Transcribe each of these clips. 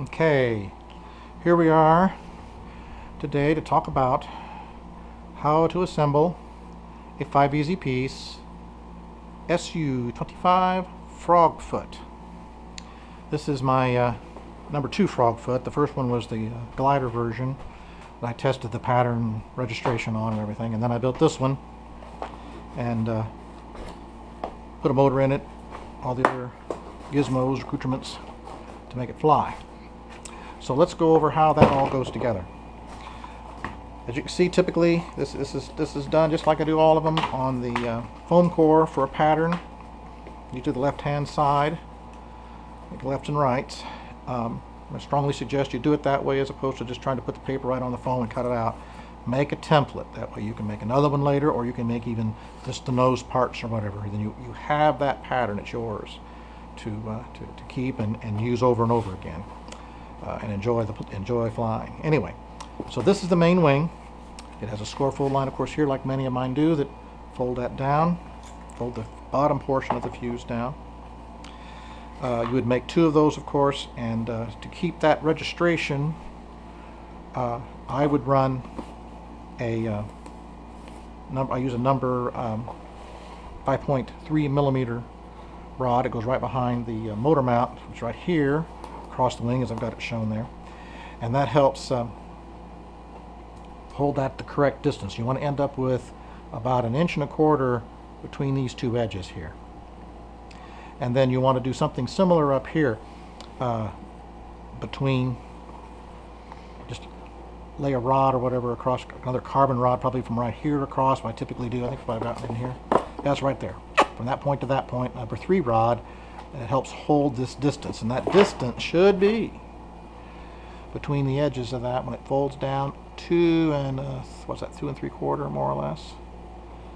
Okay, here we are today to talk about how to assemble a 5 easy piece Su-25 FROGFOOT. This is my number 2 FROGFOOT. The first one was the glider version that I tested the pattern registration on and everything, and then I built this one and put a motor in it, all the other gizmos, accoutrements to make it fly. So let's go over how that all goes together. As you can see, typically this is done just like I do all of them on the foam core for a pattern. You do the left hand side, make lefts and rights. I strongly suggest you do it that way as opposed to just trying to put the paper right on the foam and cut it out. Make a template. That way you can make another one later, or you can make even just the nose parts or whatever. Then you have that pattern. It's yours to keep and use over and over again. And enjoy flying. Anyway, so this is the main wing. It has a score fold line, of course, here, like many of mine do, that fold that down, fold the bottom portion of the fuse down. You would make 2 of those, of course, and to keep that registration, I would run a I use a number 5.3 millimeter rod. It goes right behind the motor mount, which is right here across the wing, as I've got it shown there, and that helps hold that the correct distance. You want to end up with about 1.25 inches between these 2 edges here, and then you want to do something similar up here between, just lay a rod or whatever across, another carbon rod probably from right here across. What I typically do, I think if I've got it in here, that's right there, from that point to that point, number 3 rod. And it helps hold this distance, and that distance should be between the edges of that when it folds down 2 and what's that, 2 3/4 more or less,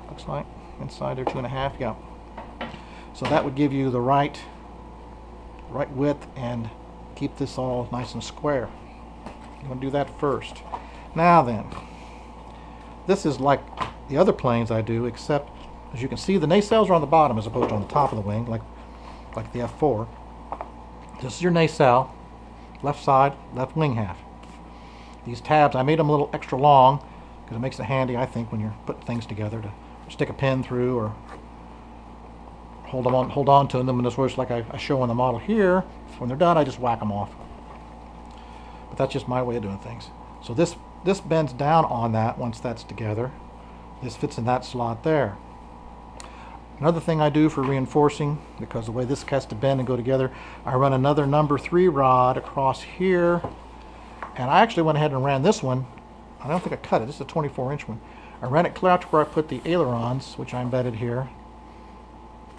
looks like inside there, 2 1/2, yeah. So that would give you the right width and keep this all nice and square. You want to do that first. Now then, this is like the other planes I do, except as you can see, the nacelles are on the bottom as opposed to on the top of the wing, like the F4. This is your nacelle, left side, left wing half. These tabs, I made them a little extra long because it makes it handy, I think, when you're putting things together, to stick a pin through or hold on to them. And this works like I show on the model here. When they're done, I just whack them off. But that's just my way of doing things. So this bends down on that once that's together. This fits in that slot there. Another thing I do for reinforcing, because the way this has to bend and go together, I run another number 3 rod across here, and I actually went ahead and ran this one. I don't think I cut it. This is a 24-inch one. I ran it clear out to where I put the ailerons, which I embedded here,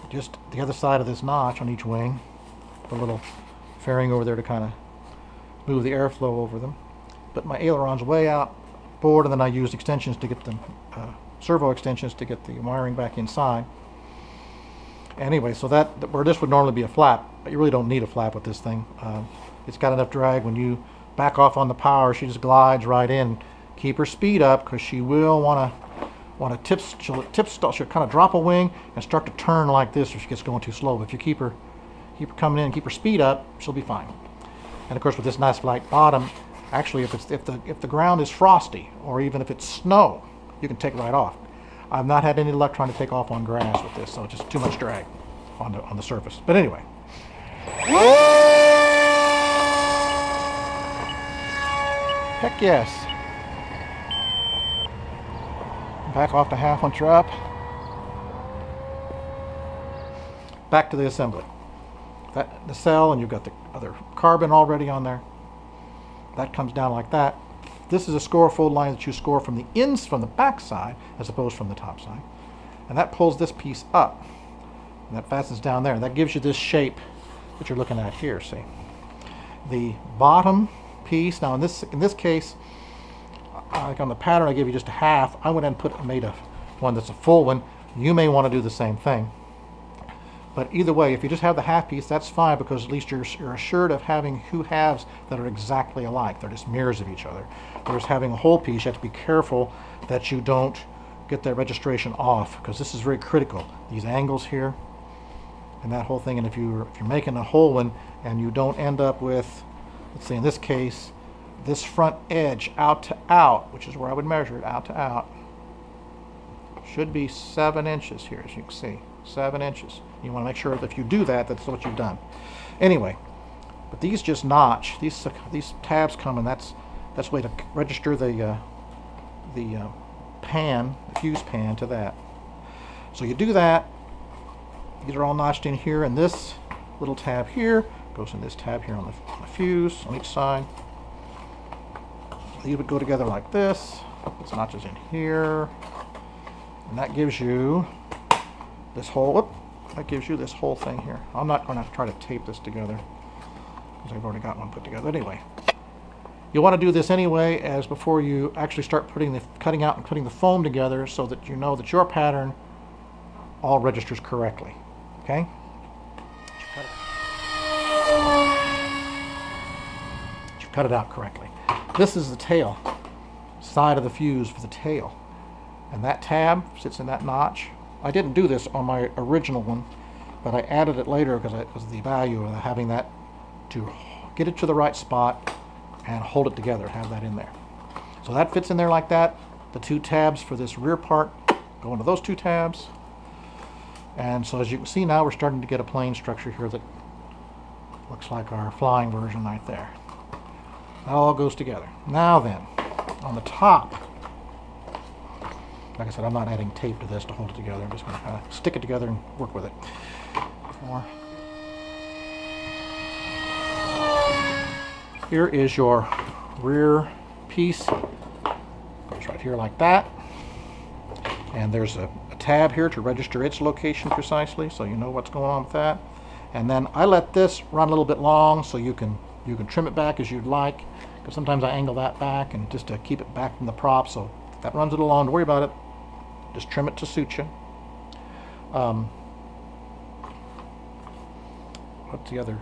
just the other side of this notch on each wing, the little fairing over there to kind of move the airflow over them. But my ailerons way out forward, and then I used extensions to get them, servo extensions to get the wiring back inside. Anyway, so that, where this would normally be a flap, but you really don't need a flap with this thing. It's got enough drag. When you back off on the power, she just glides right in. Keep her speed up, because she will want to she'll kind of drop a wing and start to turn like this if she gets going too slow. But if you keep her coming in and keep her speed up, she'll be fine. And of course, with this nice light bottom, actually, if the ground is frosty, or even if it's snow, you can take it right off. I've not had any luck trying to take off on grass with this, so it's just too much drag on the surface. But anyway. Heck yes. Back off to half once you're up. Back to the assembly. The cell, and you've got the other carbon already on there. That comes down like that. This is a score fold line that you score from the back side as opposed from the top side, and that pulls this piece up, and that fastens down there, and that gives you this shape that you're looking at here. See, the bottom piece. Now in this case, like on the pattern, I gave you just a half. I went and made one that's a full one. You may want to do the same thing. But either way, if you just have the half piece, that's fine, because at least you're assured of having 2 halves that are exactly alike. They're just mirrors of each other. Whereas having a whole piece, you have to be careful that you don't get that registration off, because this is very critical. These angles here and that whole thing, and if you're making a whole one and you don't end up with let's see, in this case, this front edge out to out, which is where I would measure it, out to out, should be 7 inches here, as you can see, 7 inches. You want to make sure that if you do that, that's what you've done. Anyway, but these just notch. These tabs come, and that's a way to register the pan, the fuse pan, to that. So you do that. These are all notched in here, and this little tab here goes in this tab here on the fuse on each side. These would go together like this. This notches in here, and that gives you this whole. Whoop, that gives you this whole thing here. I'm not going to try to tape this together because I've already got one put together. Anyway, you'll want to do this anyway, as before you actually start cutting out and putting the foam together, so that you know that your pattern all registers correctly. Okay? You cut it out correctly. This is the tail side of the fuse for the tail, and that tab sits in that notch. I didn't do this on my original one, but I added it later because of the value of having that to get it to the right spot and hold it together, have that in there. So that fits in there like that. The 2 tabs for this rear part go into those 2 tabs. And so as you can see now, we're starting to get a plane structure here that looks like our flying version right there. That all goes together. Now then, on the top, like I said, I'm not adding tape to this to hold it together. I'm just going to kind of stick it together and work with it. More. Here is your rear piece. Goes right here like that. And there's a tab here to register its location precisely, so you know what's going on with that. And then I let this run a little bit long, so you can trim it back as you'd like, because sometimes I angle that back and just to keep it back from the prop. So if that runs it along, don't worry about it. Just trim it to suit you. What's the other?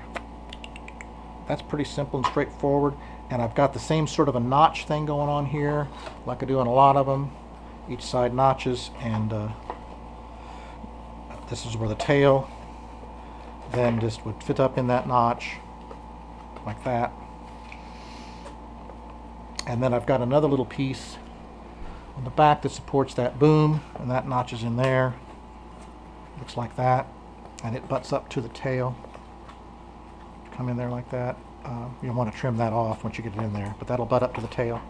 That's pretty simple and straightforward. And I've got the same sort of a notch thing going on here, like I do on a lot of them. Each side notches, and this is where the tail then just would fit up in that notch, like that. And then I've got another little piece on the back that supports that boom, and that notches in there. Looks like that, and it butts up to the tail. Come in there like that. You'll want to trim that off once you get it in there, but that'll butt up to the tail.